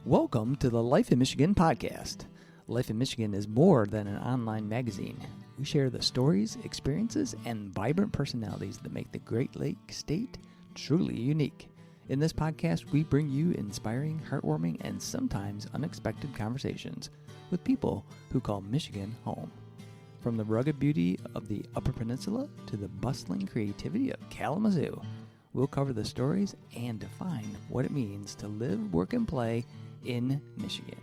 Welcome to the Life in Michigan podcast. Life in Michigan is more than an online magazine. We share the stories, experiences, and vibrant personalities that make the Great Lakes state truly unique. In this podcast, we bring you inspiring, heartwarming, and sometimes unexpected conversations with people who call Michigan home. From the rugged beauty of the Upper Peninsula to the bustling creativity of Kalamazoo, we'll cover the stories and define what it means to live, work, and play in Michigan.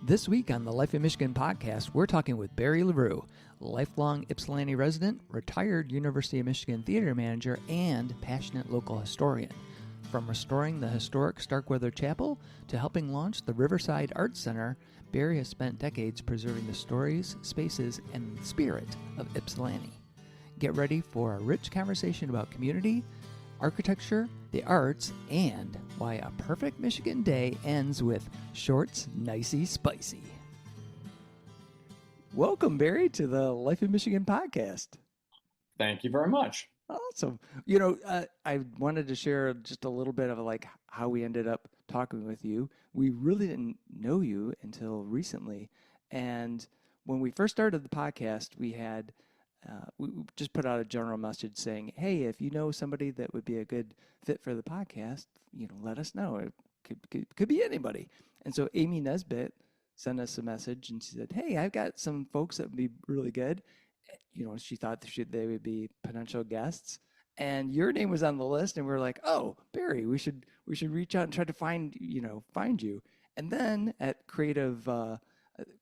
This week on the Life in Michigan podcast, we're talking with Barry LaRue, lifelong Ypsilanti resident, retired University of Michigan theater manager, and passionate local historian. From restoring the historic Starkweather Chapel to helping launch the Riverside Arts Center, Barry has spent decades preserving the stories, spaces, and spirit of Ypsilanti. Get ready for a rich conversation about community, architecture, the arts, and why a perfect Michigan day ends with shorts Nicie Spicie. Welcome, Barry, to the Life in Michigan podcast. Thank you very much. Awesome. I wanted to share just a little bit of how we ended up talking with you. We really didn't know you until recently. And when we first started the podcast, we just put out a general message saying, hey, if you know somebody that would be a good fit for the podcast, let us know. It could be anybody. And so Amy Nesbitt sent us a message and she said, hey, I've got some folks that would be really good. She thought they would be potential guests. And your name was on the list, and we were like, oh, Barry, we should reach out and try to find you. And then at Creative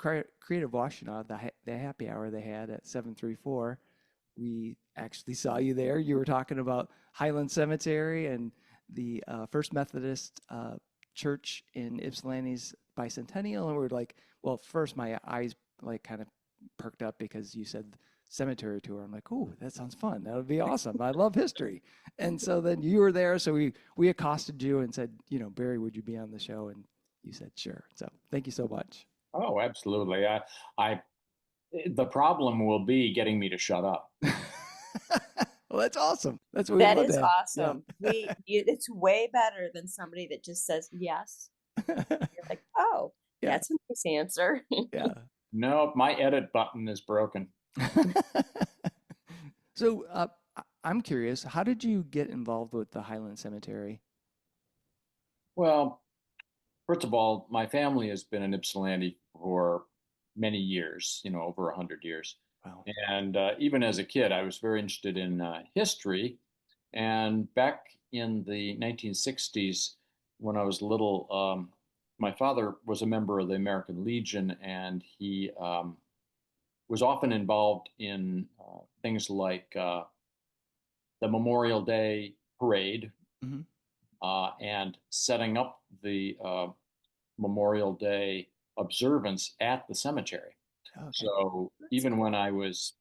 Washtenaw, the happy hour they had at 734, we actually saw you there. You were talking about Highland Cemetery and the First Methodist Church in Ypsilanti's bicentennial, and we were like, well, first my eyes kind of perked up because you said cemetery tour. I'm like, ooh, that sounds fun. That would be awesome. I love history. And so then you were there, so we accosted you and said, Barry, would you be on the show? And you said, sure. So thank you so much. Oh, absolutely. The problem will be getting me to shut up. Well, that's awesome. That's what that is awesome. Yeah. It's way better than somebody that just says yes. You're like, oh, yeah. That's a nice answer. Yeah. No, my edit button is broken. So I'm curious, how did you get involved with the Highland Cemetery? Well, first of all, my family has been in Ypsilanti for many years, over 100 years. Wow. And even as a kid, I was very interested in history. And back in the 1960s, when I was little, my father was a member of the American Legion, and he was often involved in things like the Memorial Day parade, mm-hmm. And setting up the Memorial Day observance at the cemetery. Okay. So even when I was,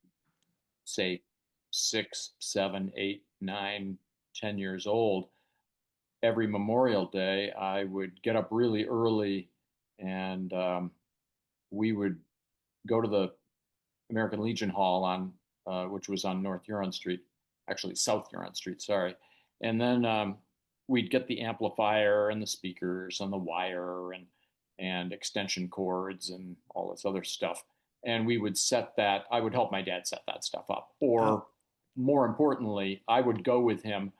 say, 6, 7, 8, 9, 10 years old, every Memorial Day I would get up really early, and we would go to the American Legion Hall which was on South Huron Street, sorry. And then we'd get the amplifier and the speakers and the wire and extension cords and all this other stuff. And we would I would help my dad set that stuff up. Or more importantly, I would go with him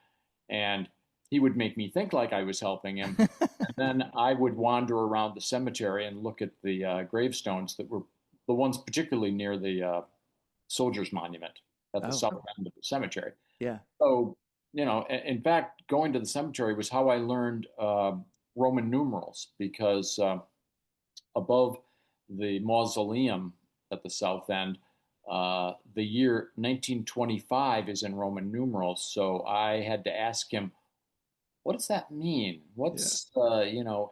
and he would make me think like I was helping him. And then I would wander around the cemetery and look at the gravestones that were the ones particularly near the Soldiers Monument at the south end of the cemetery. Yeah. So, in fact, going to the cemetery was how I learned Roman numerals, because above the mausoleum at the south end, the year 1925 is in Roman numerals. So I had to ask him, what does that mean? What's, MCM,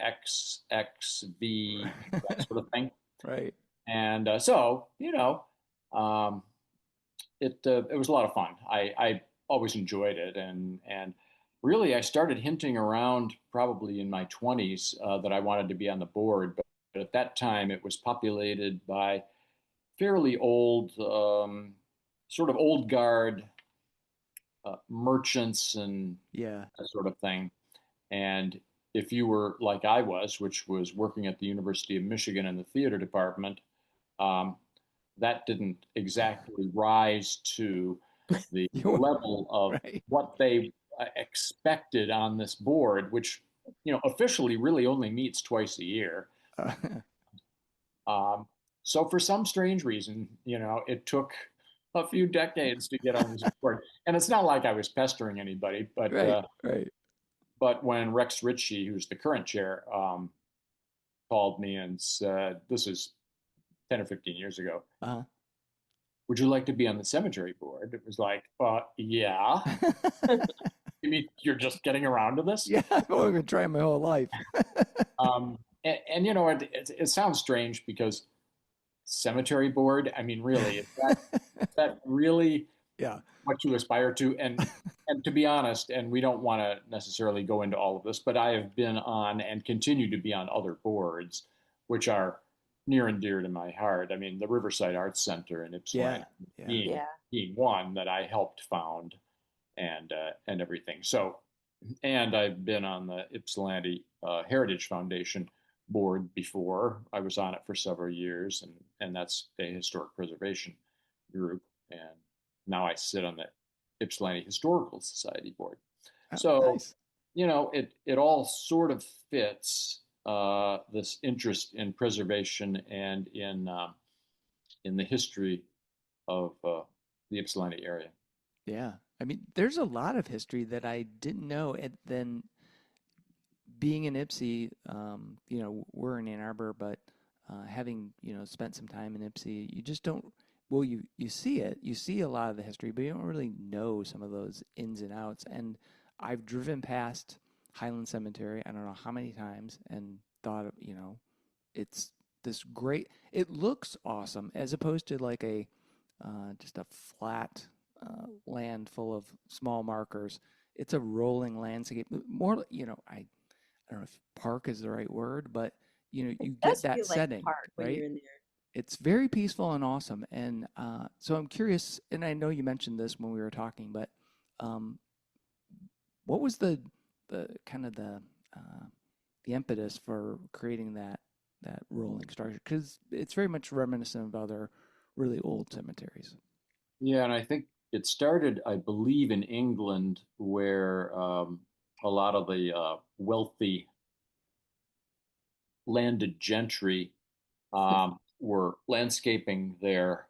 XXV, that sort of thing? Right. And it was a lot of fun. I always enjoyed it. And really, I started hinting around probably in my 20s that I wanted to be on the board. But at that time, it was populated by fairly old, sort of old guard merchants and that sort of thing. And if you were like I was, which was working at the University of Michigan in the theater department, um, that didn't exactly rise to the level of Right. what they expected on this board, which, officially really only meets twice a year. Uh, Um, so for some strange reason, it took a few decades to get on this board. And it's not like I was pestering anybody, but right. Right. but when Rex Ritchie, who's the current chair, called me and said, this is 10 or 15 years ago, Uh-huh. would you like to be on the cemetery board? It was like, yeah. You mean you're just getting around to this? Yeah, I've only been trying my whole life. And it sounds strange because cemetery board, I mean, really, is that really Yeah. what you aspire to? And to be honest, and we don't want to necessarily go into all of this, but I have been on and continue to be on other boards, which are near and dear to my heart. I mean, the Riverside Arts Center in Ypsilanti Yeah. being one that I helped found and everything. So, and I've been on the Ypsilanti Heritage Foundation board before. I was on it for several years, and that's a historic preservation group. And now I sit on the Ypsilanti Historical Society board. Oh, So, nice. it all sort of fits this interest in preservation and in the history of the Ypsilanti area. Yeah. I mean, there's a lot of history that I didn't know. And then being in Ipsy, we're in Ann Arbor, but having, spent some time in Ipsy, you just don't, well, you see it, you see a lot of the history, but you don't really know some of those ins and outs. And I've driven past Highland Cemetery, I don't know how many times, and thought, it's this great, it looks awesome as opposed to like just a flat land full of small markers. It's a rolling landscape. More, I don't know if park is the right word, but It you get does that feel like setting, park when right? you're in there. It's very peaceful and awesome. And so I'm curious, and I know you mentioned this when we were talking, but um, what was the kind of the impetus for creating that rolling structure? Because it's very much reminiscent of other really old cemeteries. Yeah, and I think it started, I believe, in England, where a lot of the wealthy landed gentry were landscaping their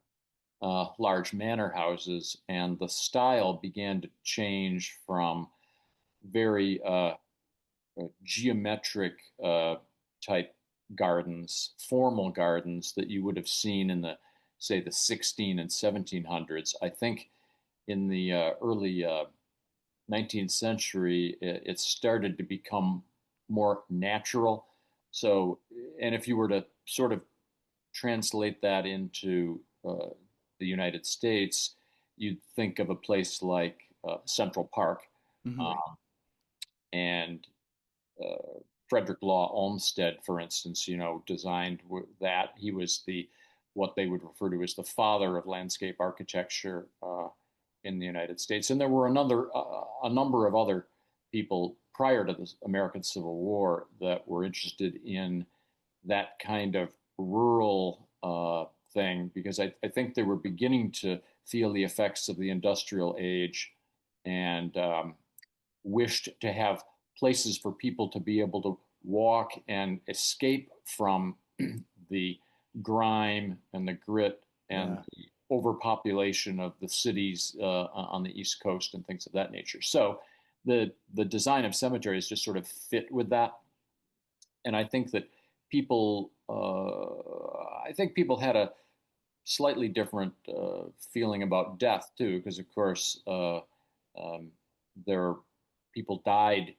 large manor houses, and the style began to change from very geometric type gardens, formal gardens that you would have seen in say, the 16 and 1700s. I think in the early 19th century, it started to become more natural. So, and if you were to sort of translate that into the United States, you'd think of a place like Central Park, Hmm. um, and Frederick Law Olmsted, for instance, designed that. He was what they would refer to as the father of landscape architecture in the United States. And there were a number of other people prior to the American Civil War that were interested in that kind of rural thing, because I think they were beginning to feel the effects of the industrial age and wished to have places for people to be able to walk and escape from the grime and the grit and Yeah. the overpopulation of the cities on the East Coast and things of that nature. So the design of cemeteries just sort of fit with that, and I think people had a slightly different feeling about death too, because of course um, there people died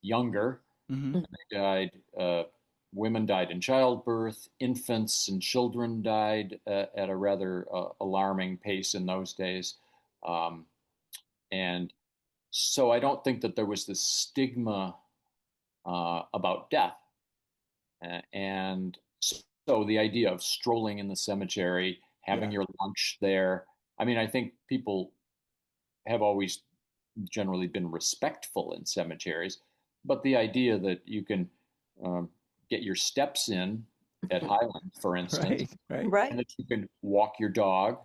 younger. Hmm. They died. Women died in childbirth. Infants and children died at a rather alarming pace in those days, um, and so I don't think that there was this stigma about death. And so the idea of strolling in the cemetery, having Yeah. your lunch there. I mean, I think people have always generally been respectful in cemeteries, but the idea that you can get your steps in at Highland, for instance, Right. and that you can walk your dog,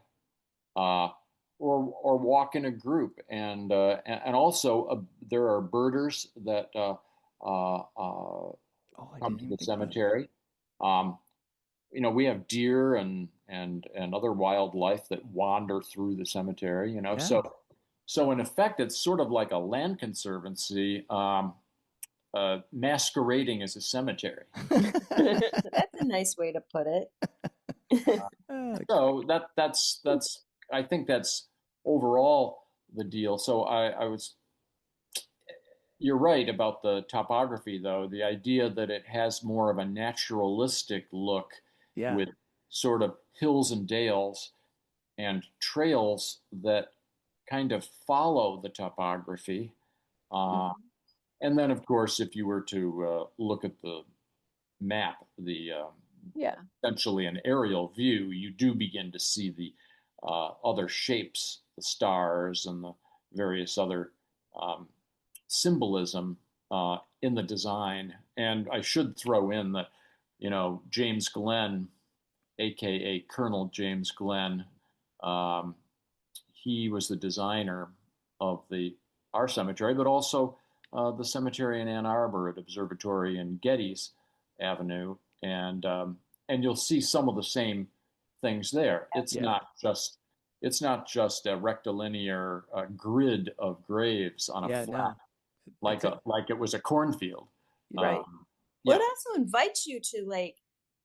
or walk in a group, and also there are birders that come to the cemetery. We have deer and other wildlife that wander through the cemetery. So in effect, it's sort of like a land conservancy masquerading as a cemetery. That's a nice way to put it. So that's I think that's overall the deal. So you're right about the topography, though. The idea that it has more of a naturalistic look with sort of hills and dales and trails that kind of follow the topography. And then, of course, if you were to look at the map, essentially an aerial view, you do begin to see the other shapes, the stars and the various other symbolism in the design. And I should throw in that, James Glenn, aka Colonel James Glenn, he was the designer of our cemetery, but also the cemetery in Ann Arbor at Observatory and Geddes Avenue, and you'll see some of the same things there. It's not just a rectilinear grid of graves on a flat, like it was a cornfield. Right. Well, it also invites you to,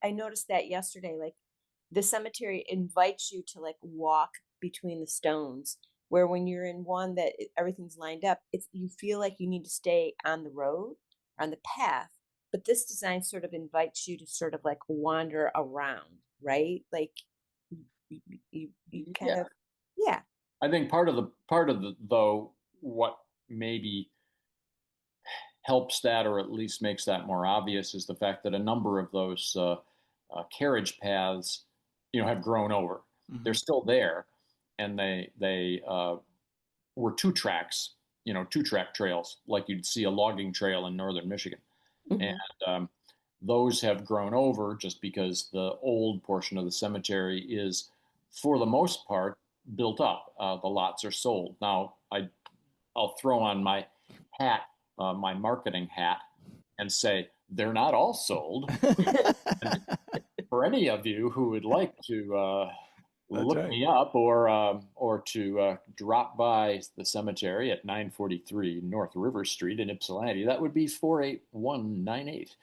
I noticed that yesterday, the cemetery invites you to walk between the stones, where when you're in one that everything's lined up, you feel like you need to stay on the road, on the path. But this design sort of invites you to sort of wander around, right? You kind of, yeah. I think part of the though, what maybe helps that, or at least makes that more obvious, is the fact that a number of those carriage paths, have grown over. Mm-hmm. They're still there, and they were two track trails, like you'd see a logging trail in northern Michigan. Mm-hmm. And those have grown over just because the old portion of the cemetery is, for the most part, built up. The lots are sold. Now, I'll throw on my hat, my marketing hat, and say they're not all sold. For any of you who would like to look me up, or to drop by the cemetery at 943 North River Street in Ypsilanti, that would be 48198.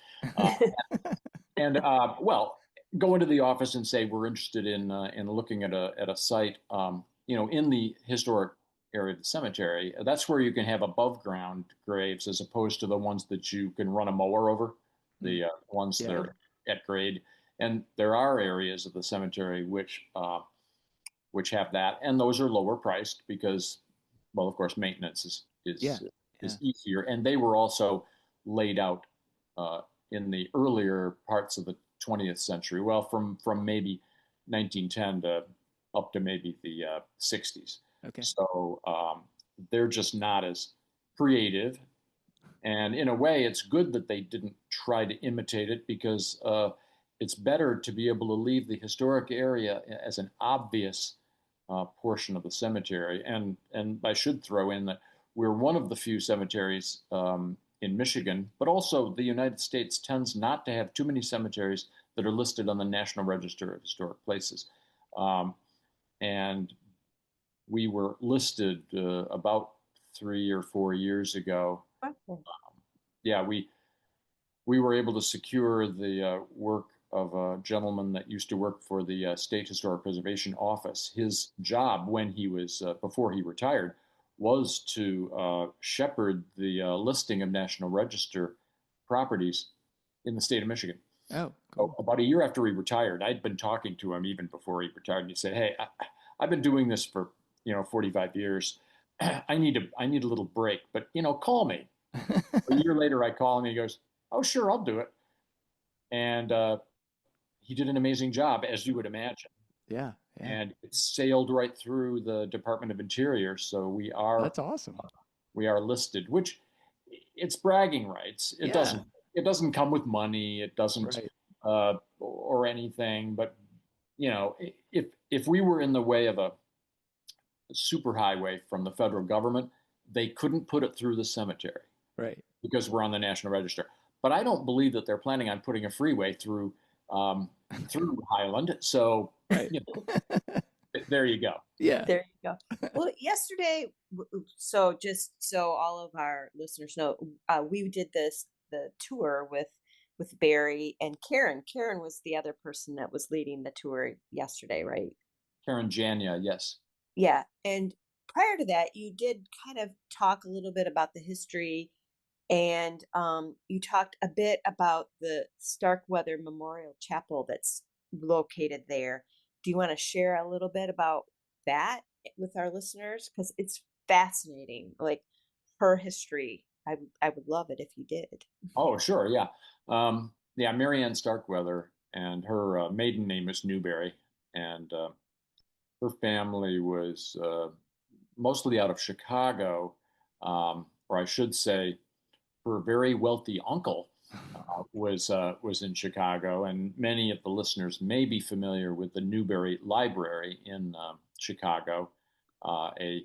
Well, go into the office and say we're interested in looking at a site, in the historic area of the cemetery. That's where you can have above ground graves, as opposed to the ones that you can run a mower over, the ones that are at grade. And there are areas of the cemetery which have that, and those are lower priced because, well, of course, maintenance is easier. And they were also laid out in the earlier parts of the 20th century, well, from maybe 1910 to up to maybe the 60s. Okay. So they're just not as creative. And in a way, it's good that they didn't try to imitate it, because it's better to be able to leave the historic area as an obvious portion of the cemetery. And I should throw in that we're one of the few cemeteries in Michigan, but also the United States tends not to have too many cemeteries that are listed on the National Register of Historic Places. And we were listed about 3 or 4 years ago. Okay. We were able to secure the work of a gentleman that used to work for the State Historic Preservation Office. His job, when he was before he retired, was to shepherd the listing of National Register properties in the state of Michigan. Oh, cool. So about a year after he retired, I'd been talking to him even before he retired, and he said, "Hey, I've been doing this for 45 years. I need a little break, but call me." A year later, I call him, and he goes, "Oh, sure, I'll do it." And he did an amazing job, as you would imagine. Yeah. And it sailed right through the Department of Interior. So we are. That's awesome. We are listed, which it's bragging rights. It doesn't come with money. It doesn't or anything. But if we were in the way of a superhighway from the federal government, they couldn't put it through the cemetery, right? Because we're on the National Register. But I don't believe that they're planning on putting a freeway through Highland. So there you go. Yeah, there you go. Well, yesterday, so just so all of our listeners know, we did the tour with Barry and Karen. Karen was the other person that was leading the tour yesterday, right? Karen Jania, yes. Yeah. And prior to that, you did kind of talk a little bit about the history, and you talked a bit about the Starkweather Memorial Chapel that's located there. Do you want to share a little bit about that with our listeners? Because it's fascinating, like her history. I would love it if you did. Oh, sure, yeah. Mary Ann Starkweather, and her maiden name is Newberry, and her family was mostly out of Chicago, or I should say, her very wealthy uncle was in Chicago, and many of the listeners may be familiar with the Newberry Library in Chicago, a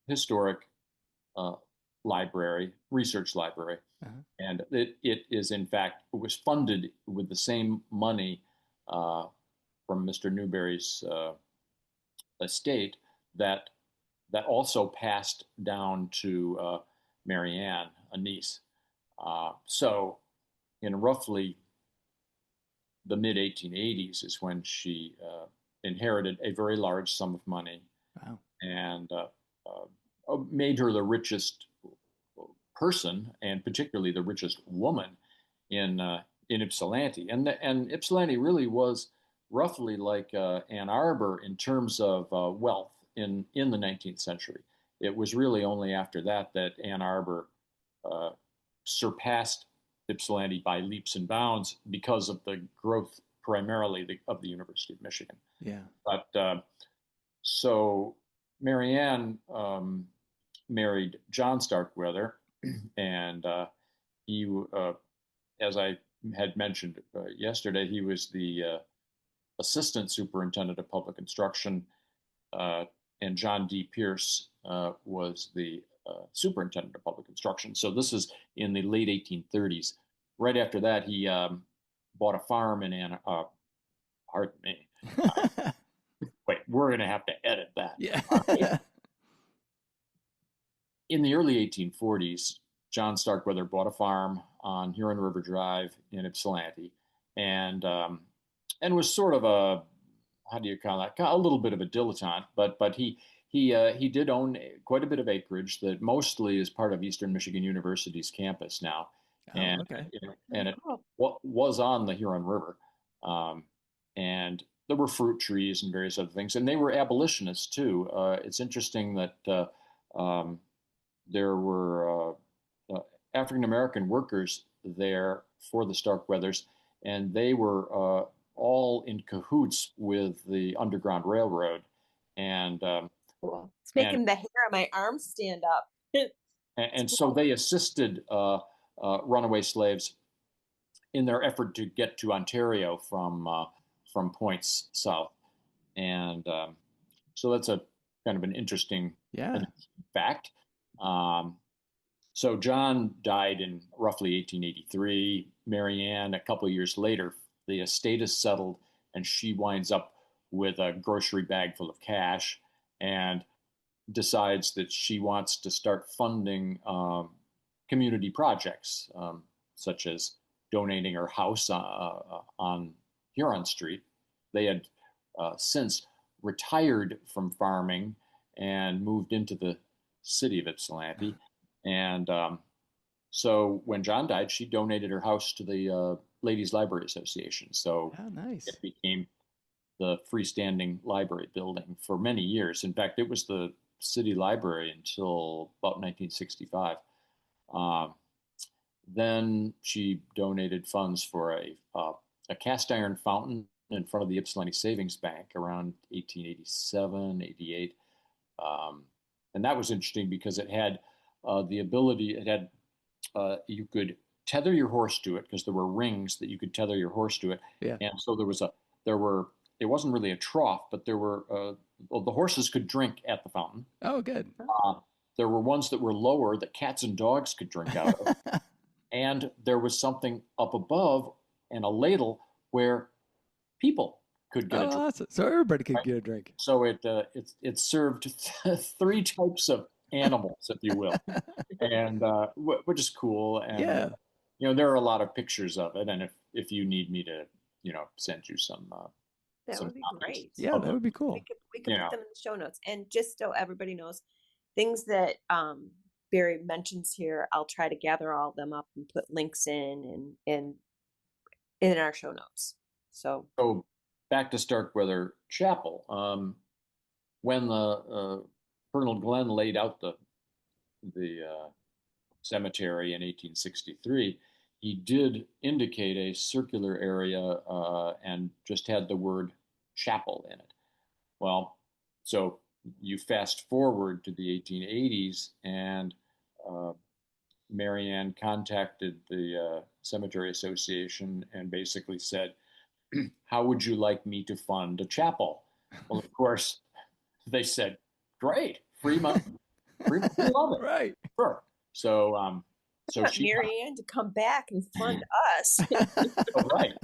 historic library, research library. And it is, in fact, it was funded with the same money from Mr. Newberry's estate that also passed down to Mary Ann, a niece. So in roughly the mid 1880s is when she inherited a very large sum of money. Wow. And made her the richest person, and particularly the richest woman in Ypsilanti. And Ypsilanti really was roughly like Ann Arbor in terms of wealth in the 19th century. It was really only after that Ann Arbor surpassed Ypsilanti by leaps and bounds because of the growth primarily of the University of Michigan. Yeah. But so Mary Ann married John Starkweather, and he, as I had mentioned yesterday, he was the assistant superintendent of public instruction, and John D. Pierce was the superintendent of public instruction. So this is in the late 1830s. Right after that, he bought a farm in pardon me. Wait, we're going to have to edit that. Yeah. In the early 1840s, John Starkweather bought a farm on Huron River Drive in Ypsilanti, and was sort of a, how do you call that? A little bit of a dilettante, but he did own quite a bit of acreage that mostly is part of Eastern Michigan University's campus now, and it was on the Huron River, and there were fruit trees and various other things, and they were abolitionists too. It's interesting that there were African American workers there for the Starkweathers, and they were all in cahoots with the Underground Railroad, and cool. It's making the hair on my arms stand up. and so they assisted runaway slaves in their effort to get to Ontario from points south, and so that's a kind of an interesting fact. So John died in roughly 1883. Mary Ann, a couple of years later, the estate is settled, and she winds up with a grocery bag full of cash and decides that she wants to start funding community projects, such as donating her house on Huron Street. They had since retired from farming and moved into the city of Ypsilanti. And so when John died, she donated her house to the Ladies Library Association. So nice. It became the freestanding library building for many years. In fact, it was the city library until about 1965. Then she donated funds for a cast iron fountain in front of the Ypsilanti Savings Bank around 1887, 88. And that was interesting because it had the ability, it had you could tether your horse to it because there were rings that you could tether your horse to it. Yeah. And so it wasn't really a trough, but well, the horses could drink at the fountain. Oh, good. There were ones that were lower that cats and dogs could drink out of. And there was something up above and a ladle where people could get a drink. Awesome. So everybody could Right? get a drink. So it served three types of animals, if you will, and which is cool. And Yeah. there are a lot of pictures of it, and if you need me to, send you some. That some would be copies great. Yeah, of that them. would be cool. We could put them in the show notes. And just so everybody knows, things that Barry mentions here, I'll try to gather all of them up and put links in our show notes. So back to Starkweather Chapel. When the Colonel Glenn laid out the cemetery in 1863, he did indicate a circular area and just had the word chapel in it. Well, so you fast forward to the 1880s, and Marianne contacted the Cemetery Association and basically said, how would you like me to fund a chapel? Well, of course, they said, great, free money. We love it. Right. Sure. So she Marianne to come back and fund us. right.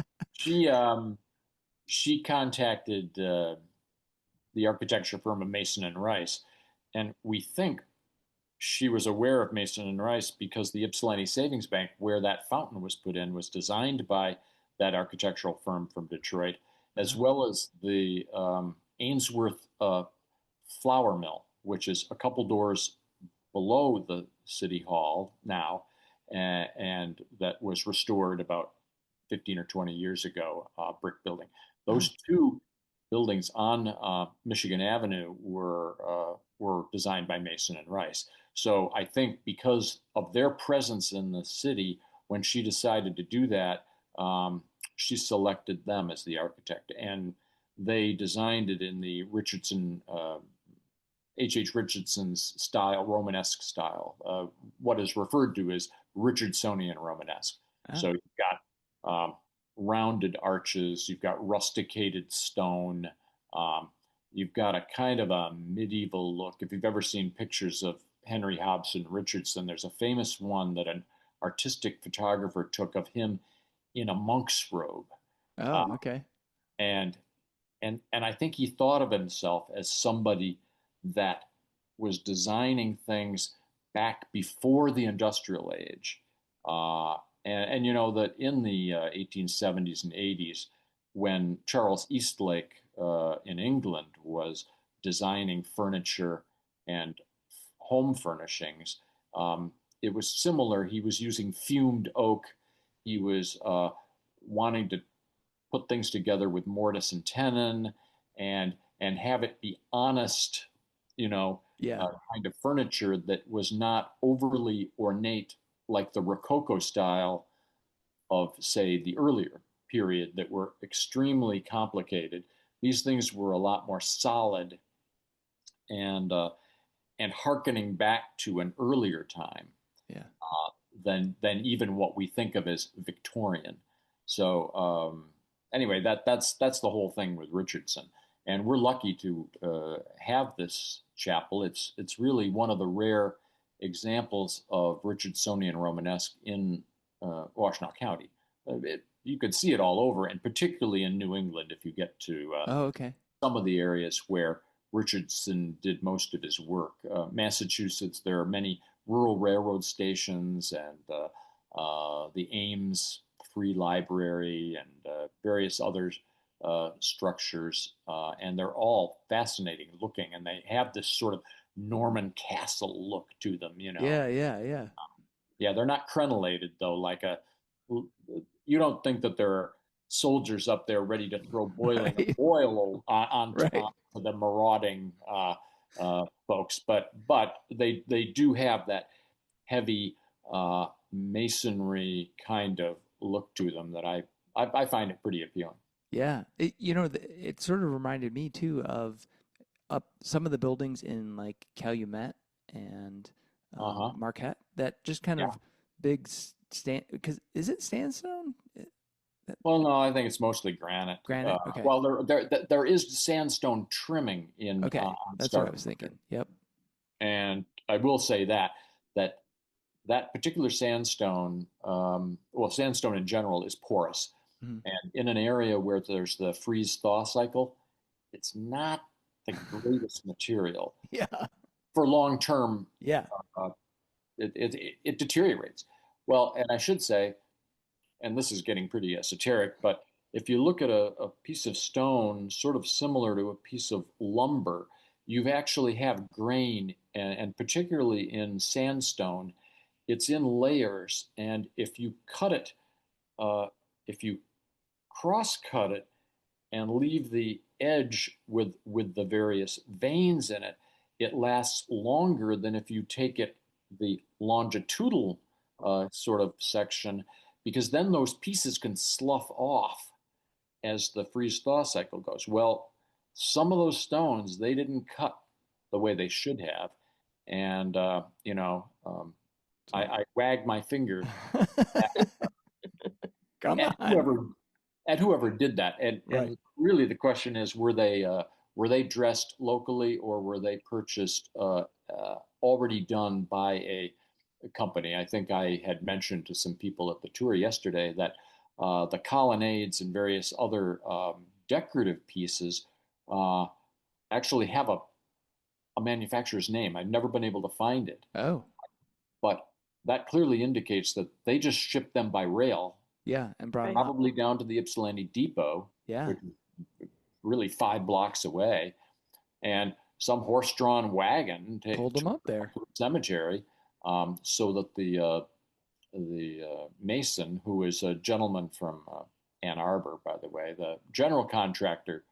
She contacted the architecture firm of Mason and Rice, and we think she was aware of Mason and Rice because the Ypsilanti Savings Bank, where that fountain was put in, was designed by that architectural firm from Detroit, as well as the Ainsworth flour mill, which is a couple doors below the city hall now, and that was restored about 15 or 20 years ago, brick building. Those two buildings on Michigan Avenue were designed by Mason and Rice. So I think because of their presence in the city, when she decided to do that, she selected them as the architect, and they designed it in the Richardson, H.H. Richardson's style, Romanesque style, what is referred to as Richardsonian Romanesque. So you've got rounded arches, you've got rusticated stone, you've got a kind of a medieval look. If you've ever seen pictures of Henry Hobson Richardson, there's a famous one that an artistic photographer took of him in a monk's robe. Oh, okay. And I think he thought of himself as somebody that was designing things back before the industrial age. And you know that in the 1870s and 80s, when Charles Eastlake in England was designing furniture and home furnishings, it was similar. He was using fumed oak. He was wanting to put things together with mortise and tenon and have it be honest, kind of furniture that was not overly ornate like the Rococo style of, say, the earlier period that were extremely complicated. These things were a lot more solid and hearkening back to an earlier time than even what we think of as Victorian. So anyway, that's the whole thing with Richardson, and we're lucky to have this chapel. It's really one of the rare examples of Richardsonian Romanesque in Washtenaw County. You could see it all over, and particularly in New England if you get to some of the areas where Richardson did most of his work. Massachusetts, there are many rural railroad stations and the Ames Free Library and various other structures, and they're all fascinating looking, and they have this sort of Norman castle look to them, Yeah, they're not crenellated though, you don't think that there are soldiers up there ready to throw boiling oil on the marauding folks, but they do have that heavy masonry kind of look to them that I find it pretty appealing. Yeah, it sort of reminded me too of some of the buildings in like Calumet and Marquette that just kind of big because is it sandstone? Well, no, I think it's mostly granite. Granite. Okay. Well, there is sandstone trimming in Okay. on That's what I was Starkweather. thinking. Yep. And I will say that that particular sandstone, well, sandstone in general is porous, Mhm. and in an area where there's the freeze thaw cycle, it's not the greatest material Yeah. for long term. Yeah. Uh, it deteriorates. Well, and I should say, and this is getting pretty esoteric, but if you look at a piece of stone, sort of similar to a piece of lumber, you actually have grain, and particularly in sandstone, it's in layers. And if you cut it, if you cross cut it and leave the edge with the various veins in it, it lasts longer than if you take it the longitudinal sort of section, because then those pieces can slough off as the freeze thaw cycle goes. Well, some of those stones they didn't cut the way they should have, and I wag my finger at, Come at on. whoever did that. And Right. and really the question is, were they dressed locally, or were they purchased already done by a company? I think I had mentioned to some people at the tour yesterday that the colonnades and various other decorative pieces uh, actually have a manufacturer's name. I've never been able to find it, Oh. but that clearly indicates that they just shipped them by rail, Yeah. And brought them Right. up. probably down to the Ypsilanti depot, Yeah. which is really 5 blocks away, and some horse-drawn wagon Pulled them up there. to the cemetery, so that the mason, who is a gentleman from Ann Arbor, by the way, the general contractor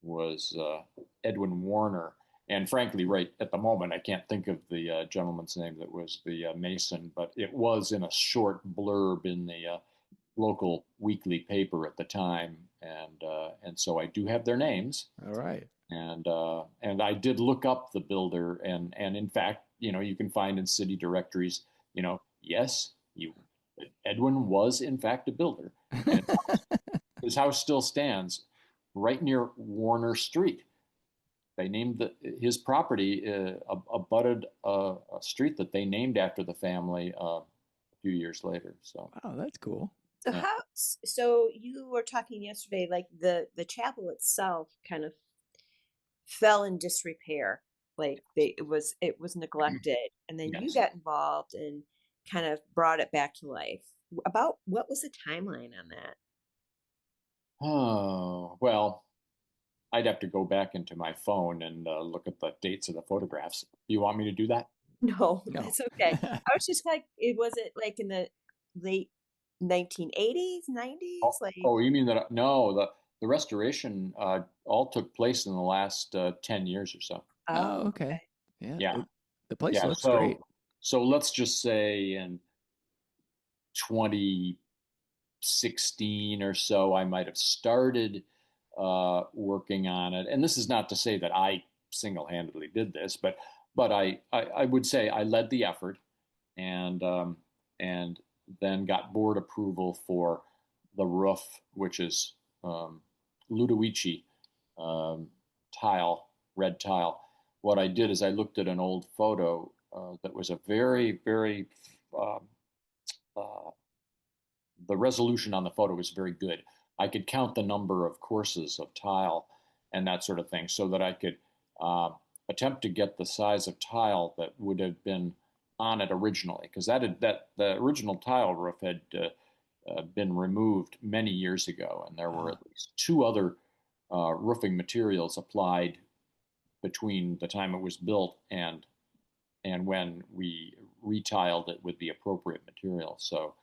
was Edwin Warner. And frankly, right at the moment, I can't think of the gentleman's name that was the mason, but it was in a short blurb in the local weekly paper at the time, and so I do have their names, All right. and I did look up the builder, and in fact, you can find in city directories, yes, Edwin was in fact a builder, and his house still stands right near Warner Street. They named his property abutted a street that they named after the family a few years later. So, Wow, that's cool. So yeah. so you were talking yesterday, like the chapel itself kind of fell in disrepair. Like it was neglected, and then you Yes. got involved and kind of brought it back to life. About what was the timeline on that? Oh, well, I'd have to go back into my phone and look at the dates of the photographs. You want me to do that? No, No. that's okay. I was just like, was it like in the late 1980s, 90s? Oh, Like, oh, you mean that? No, the restoration all took place in the last 10 years or so. Oh, oh, okay. okay. Yeah. Yeah, The place yeah. looks great. So let's just say in 2016 or so, I might have started working on it. And this is not to say that I single-handedly did this, but I would say I led the effort, and then got board approval for the roof, which is Ludovici um, tile, red tile. What I did is I looked at an old photo that was a very, very um, uh, the resolution on the photo was very good. I could count the number of courses of tile and that sort of thing, so that I could uh, attempt to get the size of tile that would have been on it originally, because that the original tile roof had been removed many years ago, and there were at least two other roofing materials applied between the time it was built and when we retiled it with the appropriate material. So,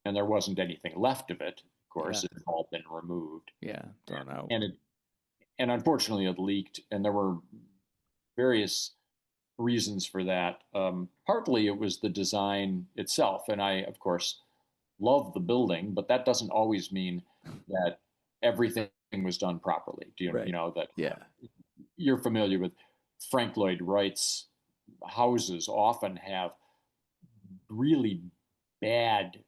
and there wasn't anything left of it. Of course, Yeah. it had all been removed. Yeah. Thrown out. And unfortunately, it leaked, and there were various reasons for that. Partly, it was the design itself, and I, of course, love the building, but that doesn't always mean that everything was done properly. Do you, Right. you know that? Yeah. You're familiar with Frank Lloyd Wright's houses often have really bad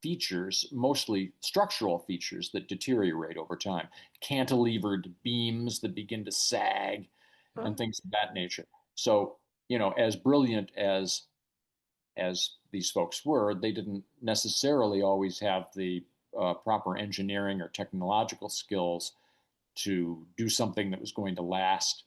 features, mostly structural features that deteriorate over time, cantilevered beams that begin to sag, and things of that nature. So, as brilliant as these folks were, they didn't necessarily always have the proper engineering or technological skills to do something that was going to last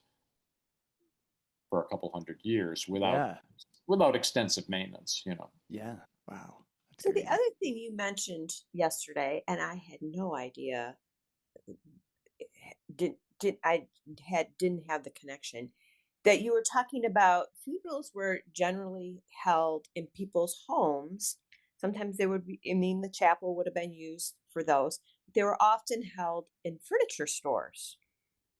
for a couple hundred years without extensive maintenance. Yeah. Wow. That's So the crazy. other thing you mentioned yesterday, and I had no idea, didn't have the connection, that you were talking about funerals were generally held in people's homes. Sometimes they would be, I mean, the chapel would have been used for those. They were often held in furniture stores,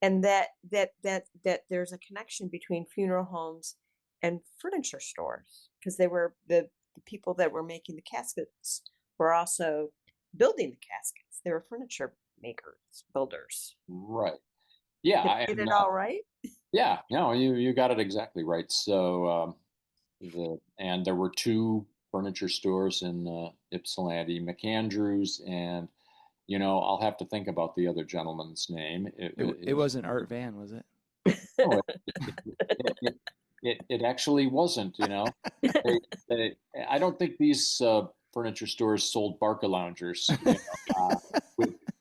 and that there's a connection between funeral homes and furniture stores, because they were the people that were making the caskets were also building the caskets. They were furniture makers, builders. Right. Yeah. Did And it all right? yeah, no, you got it exactly right. So, and there were two furniture stores in Ypsilanti, McAndrews, and I'll have to think about the other gentleman's name. It wasn't Art Van, was it? No, it actually wasn't. They, they, I don't think these furniture stores sold Barca loungers,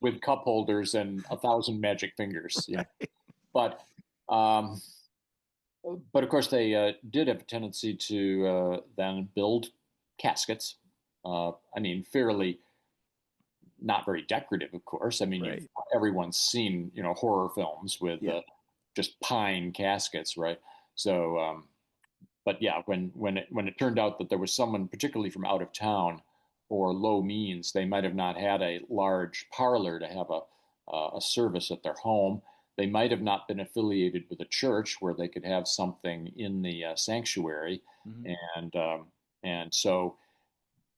with cup holders and 1,000 magic fingers. But um, but of course, they did have a tendency to then build caskets. I mean, fairly not very decorative, of course. I mean, Right. everyone's seen horror films with Yeah. just pine caskets, right? So, but yeah, when it turned out that there was someone, particularly from out of town or low means, they might have not had a large parlor to have a service at their home. They might have not been affiliated with a church where they could have something in the sanctuary, Hmm. and so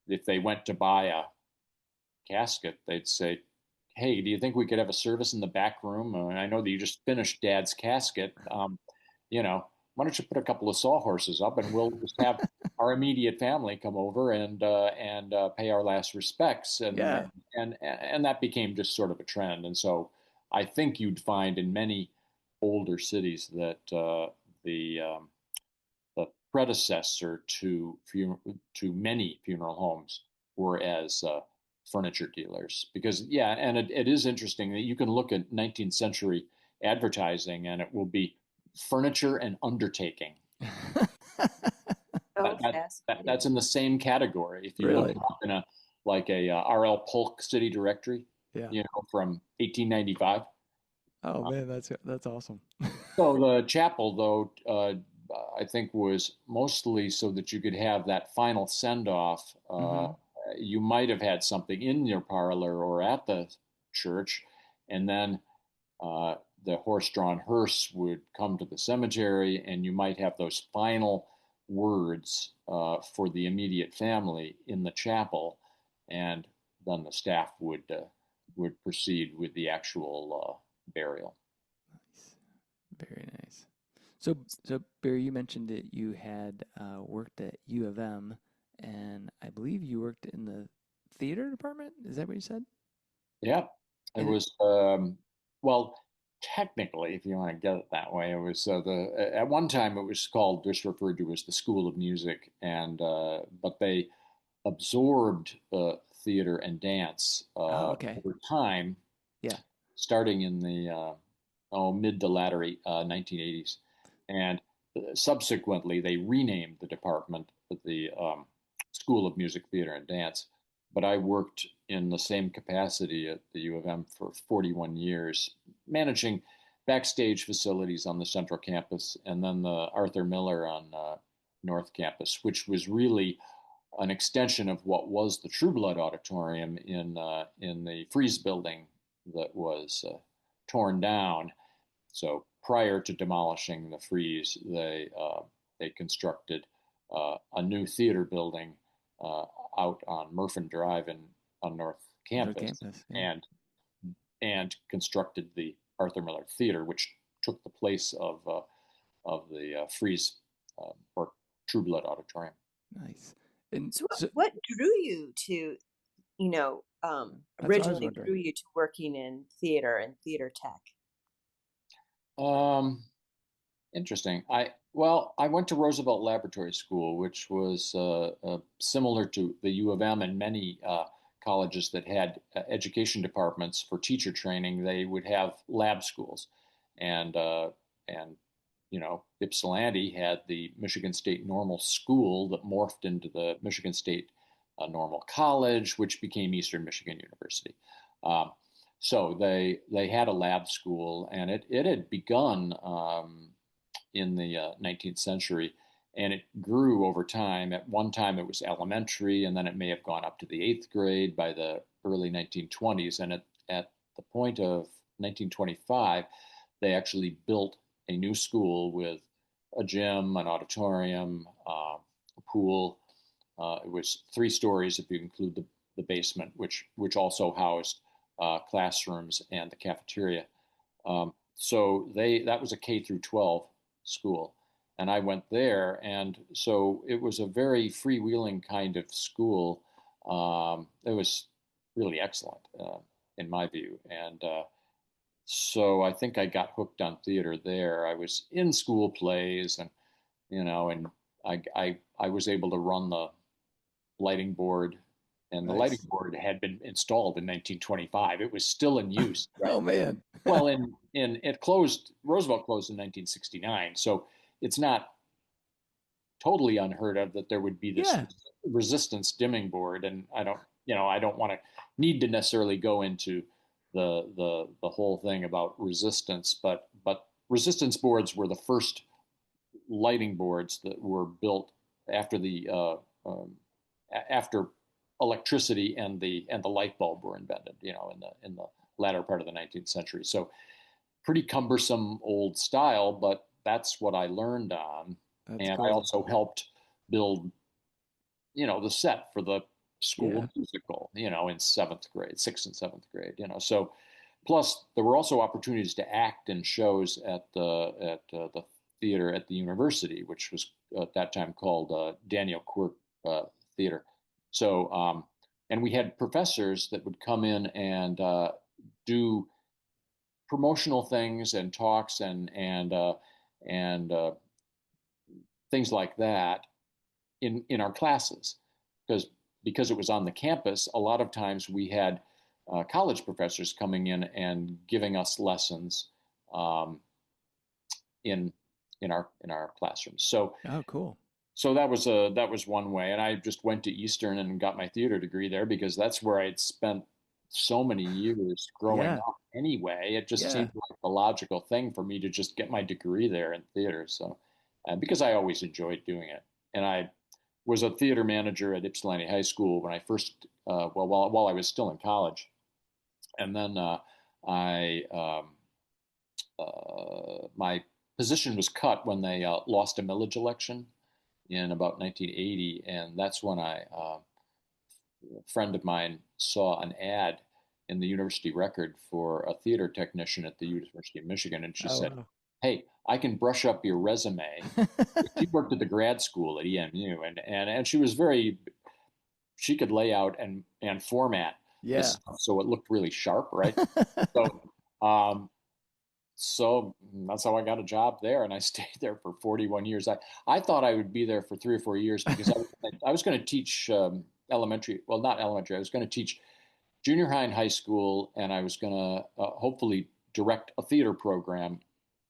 if they went to buy a casket, they'd say, "Hey, do you think we could have a service in the back room? I know that you just finished Dad's casket. Why don't you put a couple of sawhorses up, and we'll just have our immediate family come over and pay our last respects." And Yeah. and that became just sort of a trend. And so I think you'd find in many older cities that the predecessor to many funeral homes were as furniture dealers. Because yeah, and it is interesting that you can look at 19th century advertising and it will be furniture and undertaking. Oh, fascinating. That's in the same category. If you look Really? up in a like a R.L. Polk city directory, Yeah. from 1895. Oh man, that's awesome. So the chapel, though, I think was mostly so that you could have that final send off. Hmm. You might have had something in your parlor or at the church, and then uh, the horse-drawn hearse would come to the cemetery, and you might have those final words for the immediate family in the chapel, and then the staff would proceed with the actual burial. Nice. Very nice. So Barry, you mentioned that you had worked at U of M, and I believe you worked in the theater department. Is that what you said? Yeah, it And was well, technically, if you want to get it that way, it was at one time it was called just referred to as the School of Music, and but they absorbed theater and dance oh, okay. over time, Yeah. starting in the mid to latter 1980s, and subsequently they renamed the department the School of Music, Theater, and Dance. But I worked in the same capacity at the U of M for 41 years, managing backstage facilities on the central campus and then the Arthur Miller on North Campus, which was really an extension of what was the True Blood Auditorium in the Frieze building that was torn down. So prior to demolishing the Frieze, they constructed a new theater building uh, out on Murfin Drive on North North Campus, Campus. Yeah. and constructed the Arthur Miller Theater, which took the place of the Frieze or True Blood Auditorium. Nice. And So so what drew you to, that's what I was originally wondering. drew you to working in theater and theater tech? Um, Interesting. I went to Roosevelt Laboratory School, which was similar to the U of M and many colleges that had education departments for teacher training. They would have lab schools, and Ypsilanti had the Michigan State Normal School that morphed into the Michigan State Normal College, which became Eastern Michigan University. Um, so they had a lab school, and it had begun in the 19th century, and it grew over time. At one time, it was elementary, and then it may have gone up to the eighth grade by the early 1920s. And at the point of 1925, they actually built a new school with a gym, an auditorium, a pool. It was 3 stories if you include the basement, which also housed classrooms and the cafeteria. So that was a K through 12 school, and I went there, and so it was a very freewheeling kind of school. It was really excellent in my view, and so I think I got hooked on theater there. I was in school plays, and I was able to run the lighting board, and the lighting Nice. board had been installed in 1925. It was still in use, right? Oh man. Well, in it closed. Roosevelt closed in 1969, so it's not totally unheard of that there would be this Yeah. resistance dimming board. And I don't want to need to necessarily go into the whole thing about resistance, but resistance boards were the first lighting boards that were built after the after electricity and the light bulb were invented, in the latter part of the 19th century. So pretty cumbersome old style, but that's what I learned on. That's And I cool. also helped build, the set for the Yeah. school musical, in seventh grade, sixth and seventh grade, So plus there were also opportunities to act in shows at the theater at the university, which was at that time called Daniel Quirk Theater. So and we had professors that would come in and do promotional things and talks and things like that in our classes, because it was on the campus. A lot of times we had college professors coming in and giving us lessons um, in in our classrooms. Oh, cool. So that was one way, and I just went to Eastern and got my theater degree there because that's where I'd spent so many years growing Yeah. up anyway. It just Yeah. seemed like the logical thing for me to just get my degree there in theater. So because I always enjoyed doing it, and I was a theater manager at Ypsilanti High School when I first while I was still in college, and then I my position was cut when they lost a millage election in about 1980, and that's when a friend of mine saw an ad in the university record for a theater technician at the University of Michigan, and she Oh said, wow. "Hey, I can brush up your resume." She worked at the grad school at EMU, and she could lay out and format the Yeah. stuff so it looked really sharp, right? So um, so that's how I got a job there, and I stayed there for 41 years. I thought I would be there for 3 or 4 years because I was going to teach elementary, well, not elementary. I was going to teach junior high and high school, and I was going to hopefully direct a theater program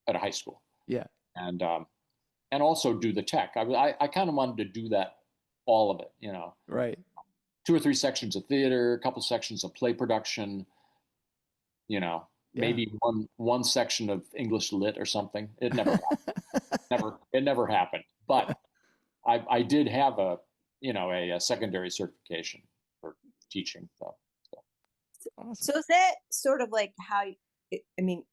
at a high school, Yeah. and and also do the tech. I kind of wanted to do that, all of it, Right. 2 or 3 sections of theater, a couple sections of play production, Yeah. maybe one section of English lit or something. It never happened. But I did have a secondary certification for teaching. So. Awesome. So is that sort of like how, I mean,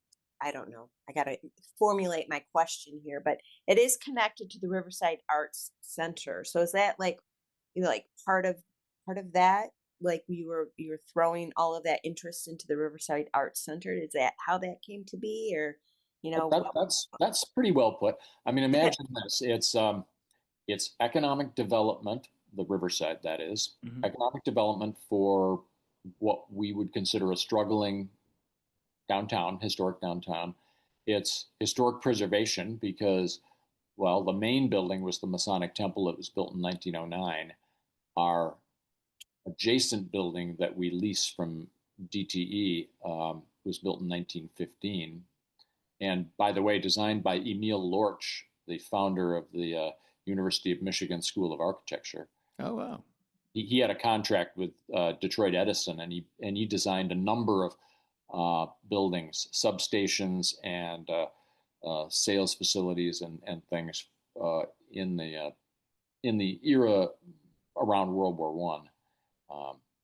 I don't know. I got to formulate my question here, but it is connected to the Riverside Arts Center. So is that like, like part of that? Like you were throwing all of that interest into the Riverside Arts Center. Is that how that came to be, or That's pretty well put. I mean, imagine this. It's economic development the Riverside, that is. Mm-hmm. Economic development for what we would consider a struggling downtown, historic downtown. It's historic preservation because, well, the main building was the Masonic Temple. It was built in 1909. Our adjacent building that we leased from DTE was built in 1915. And by the way, designed by Emil Lorch, the founder of the University of Michigan School of Architecture. Oh, wow. He had a contract with Detroit Edison, and he designed a number of buildings, substations, and sales facilities and things in the era around World War One.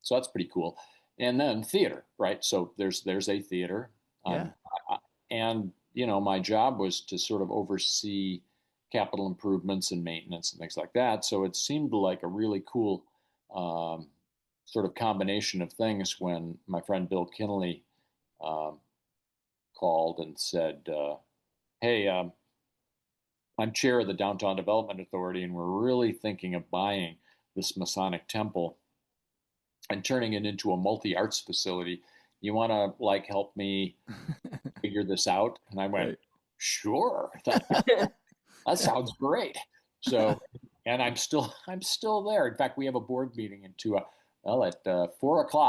So that's pretty cool. And then theater, right? So there's a theater, and my job was to sort of oversee capital improvements and maintenance and things like that. So it seemed like a really cool sort of combination of things when my friend Bill Kinley called and said, hey, I'm chair of the Downtown Development Authority, and we're really thinking of buying this Masonic Temple and turning it into a multi-arts facility. You want to help me figure this out? And I went, right. Sure. That sounds great. So, and I'm still there. In fact, we have a board meeting at 4:00.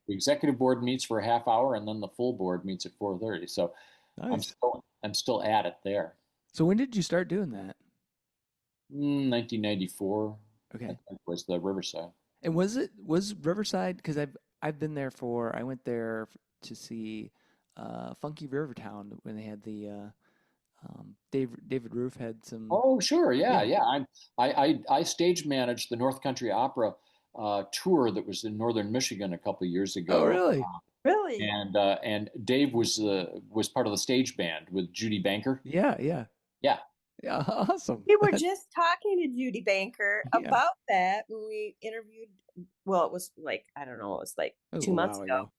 The executive board meets for a half hour, and then the full board meets at 4:30. So, nice. I'm still at it there. So when did you start doing that? 1994. Okay, I think was the Riverside. And was Riverside, because I've been there I went there to see Funky Rivertown when they had the David Roof had some. Oh, sure, yeah. I stage managed the North Country Opera tour that was in northern Michigan a couple of years ago. Oh, really? Really? And Dave was part of the stage band with Judy Banker. Yeah. Yeah, awesome. We were just talking to Judy Banker about that when we interviewed. Well, it was I don't know, it was 2 months ago.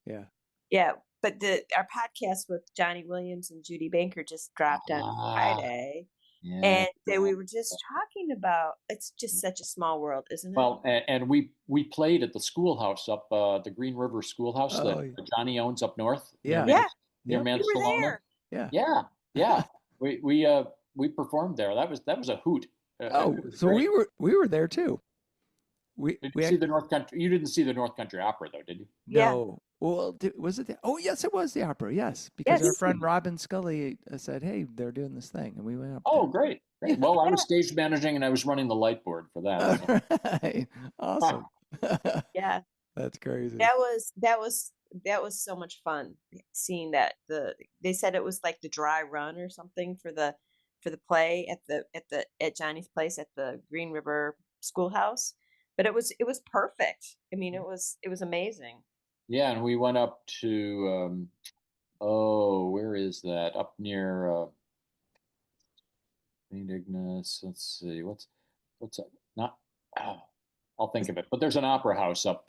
Yeah. But our podcast with Johnny Williams and Judy Banker just dropped on Friday. Yeah. And we were just talking about, it's just such a small world, isn't it? Well, and we played at the schoolhouse up the Green River Schoolhouse that Johnny owns up north. Near Mansalona. Yeah. We performed there. That was a hoot. So great. we were there too. Did you see the North Country? You didn't see the North Country Opera though, did you? No. Well, was it? Yes, it was the opera. Yes, because our friend Robin Scully said, "Hey, they're doing this thing," and we went up. Oh, great! Well, I was stage managing and I was running the light board for that. So. Right. Awesome. Yeah, that's crazy. That was so much fun seeing that. They said it was like the dry run or something for the play at Johnny's place at the Green River Schoolhouse, but it was perfect. I mean, it was amazing. Yeah, and we went up to where is that? Up near St. Ignace. Let's see, what's not? I'll think of it. But there's an opera house up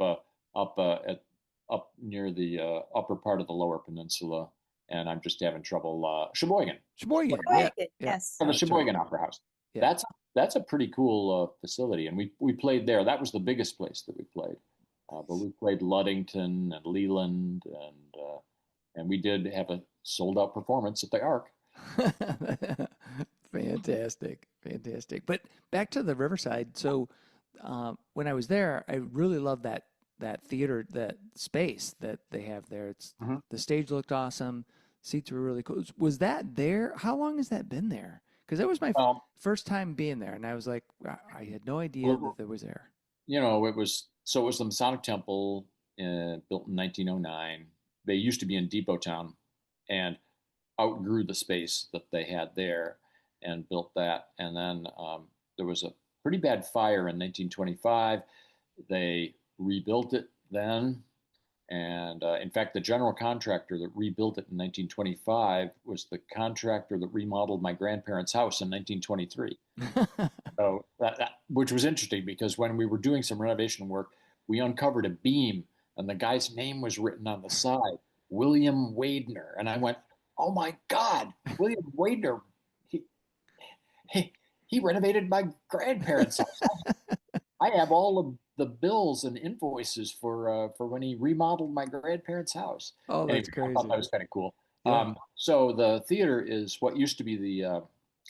near the upper part of the Lower Peninsula, and I'm just having trouble. Sheboygan. Yes. The Sheboygan Opera House. Yeah. That's a pretty cool facility, and we played there. That was the biggest place that we played. But we played Ludington and Leland, and we did have a sold-out performance at the Ark. Fantastic. But back to the Riverside. So when I was there, I really loved that theater, that space that they have there. It's the stage looked awesome. Seats were really cool. Was that there? How long has that been there? Because that was my first time being there, and I was like, I had no idea that it was there. It was the Masonic Temple built in 1909. They used to be in Depot Town and outgrew the space that they had there and built that. And then there was a pretty bad fire in 1925. They rebuilt it then. And in fact, the general contractor that rebuilt it in 1925 was the contractor that remodeled my grandparents' house in 1923. So which was interesting because when we were doing some renovation work, we uncovered a beam and the guy's name was written on the side, William Wadner. And I went, oh my God, William Wadner, he renovated my grandparents' house. I have all of the bills and invoices for when he remodeled my grandparents' house. Oh, Anyway, that's I thought that crazy. was kind of cool. Yeah. So the theater is what used to be the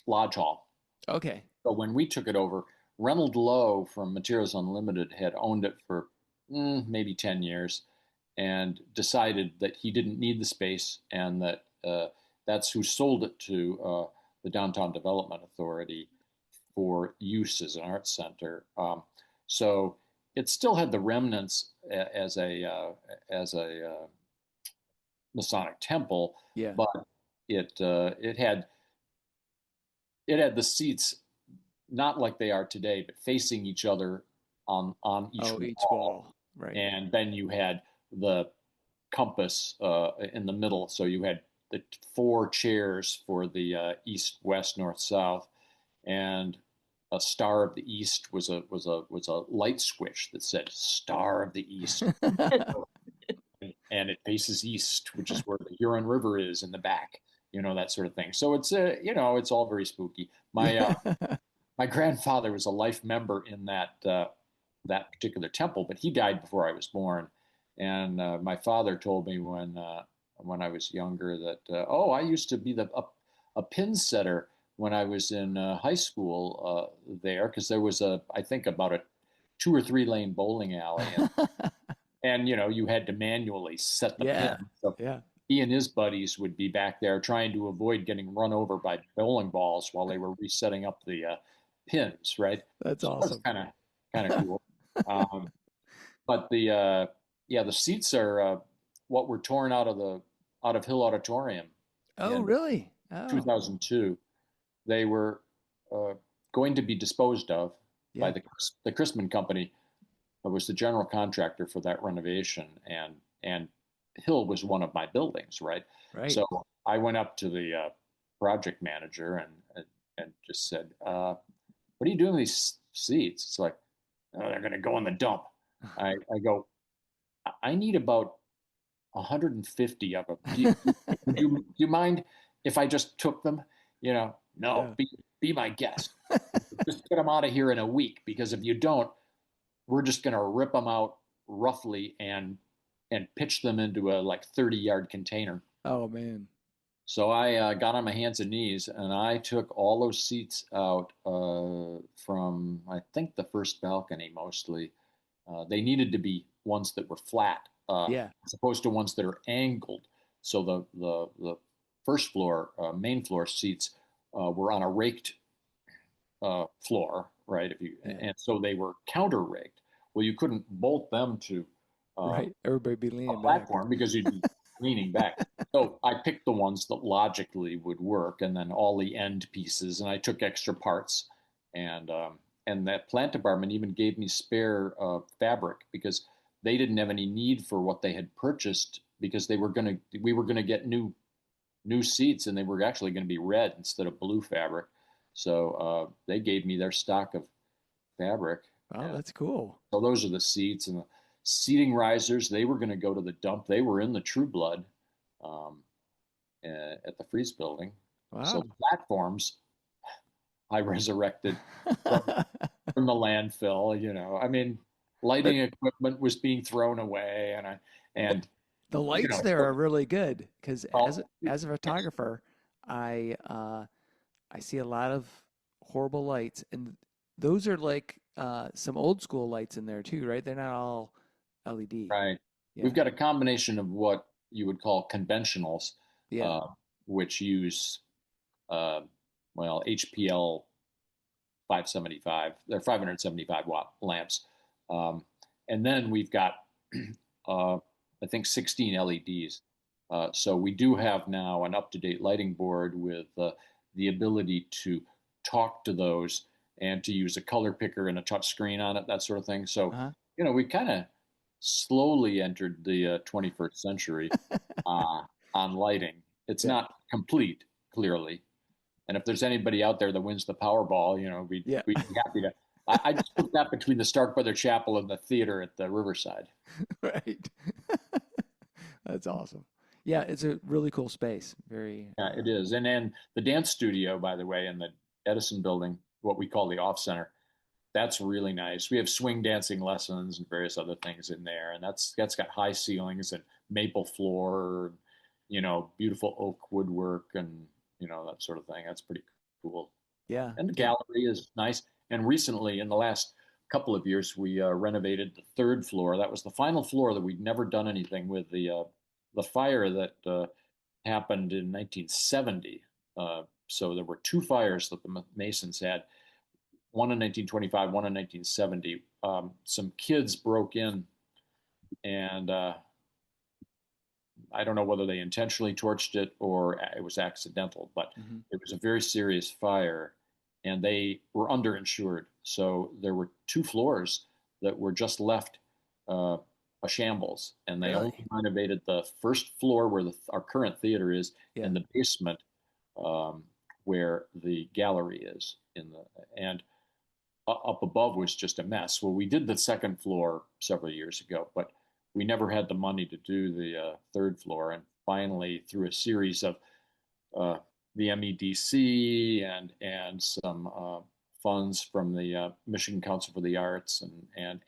Lodge Hall. Okay. So when we took it over, Reynold Lowe from Materials Unlimited had owned it for maybe 10 years and decided that he didn't need the space and that that's who sold it to the Downtown Development Authority for use as an arts center. So it still had the remnants as a Masonic temple, Yeah. but it had the seats not like they are today, but facing each other on each Each wall, wall. Right. and then you had the compass in the middle, so you had the four chairs for the east, west, north, south, and a Star of the East was a light switch that said Star of the East, and it faces east, which is where the Huron River is in the back, that sort of thing. So it's all very spooky. My grandfather was a life member in that particular temple, but he died before I was born. And my father told me when I was younger that I used to be a pin setter when I was in high school there, because there was I think about a 2 or 3 lane bowling alley, and you had to manually set the Yeah. pin. So Yeah. he and his buddies would be back there trying to avoid getting run over by bowling balls while they were resetting up the pins, right? That's So that's awesome. kind of cool. Um, but the seats are what were torn out of Hill Auditorium Oh, in really? Oh, 2002. They were uh, going to be disposed of by yeah. the Chrisman Company. Was the general contractor for that renovation, and Hill was one of my buildings, right? Right. So I went up to the project manager and just said, "What are you doing with these seats?" It's like, "Oh, they're going to go in the dump." I go, "I need about 150 of them. Do you mind if I just took them? No, Yeah. be my guest. Just get them out of here in a week, because if you don't, we're just going to rip them out roughly and pitch them into a like 30-yard container." Oh, man. So I got on my hands and knees and I took all those seats out from, I think, the first balcony mostly. They needed to be ones that were flat, Yeah. as opposed to ones that are angled. So the first floor, main floor seats were on a raked floor, right? Yeah. And so they were counter raked. Well, you couldn't bolt them to Right. Everybody be a leaning back. platform because you'd be leaning back. So I picked the ones that logically would work, and then all the end pieces, and I took extra parts, and that plant department even gave me spare fabric, because they didn't have any need for what they had purchased, because we were gonna get new seats, and they were actually going to be red instead of blue fabric. So they gave me their stock of fabric. Oh, And that's cool. so those are the seats, and the seating risers. They were going to go to the dump. They were in the True Blood um, at the Freeze Building. So Wow. the platforms I resurrected from the landfill. I mean, But lighting equipment was being thrown away, and the lights there so, are really good because well, as a photographer, I I see a lot of horrible lights, and those are like some old school lights in there too, right? They're not all LED. right. We've Yeah. got a combination of what you would call conventionals, Yeah. uh, which use, uh, HPL 575. They're 575-watt lamps. Um, and then we've got, I think, 16 LEDs. So we do have now an up-to-date lighting board with the ability to talk to those and to use a color picker and a touch screen on it, that sort of thing. So, Uh-huh. we kind of slowly entered the 21st century uh, on lighting. It's Yeah. not complete, clearly. And if there's anybody out there that wins the Powerball, Yeah. we'd be happy to. I just put that between the Starkweather Chapel and the theater at the Riverside. Right. That's awesome. Yeah, it's a really cool space. Very Yeah, it is. And then the dance studio, by the way, in the Edison building, what we call the off center, That's really nice. We have swing dancing lessons and various other things in there, and that's got high ceilings and maple floor, beautiful oak woodwork, and that sort of thing. That's pretty cool. Yeah. And the gallery is nice. And recently, in the last couple of years, we renovated the third floor. That was the final floor that we'd never done anything with. The fire that happened in 1970. So there were two fires that the Masons had, one in 1925, one in 1970. Some kids broke in, and I don't know whether they intentionally torched it or it was accidental, but it was a very serious fire, and they were underinsured. So there were two floors that were just left a shambles, and they only renovated the first floor where our current theater is, and the basement where the gallery is and up above was just a mess. Well, we did the second floor several years ago, but we never had the money to do the third floor. And finally, through a series of the MEDC and some funds from the Michigan Council for the Arts and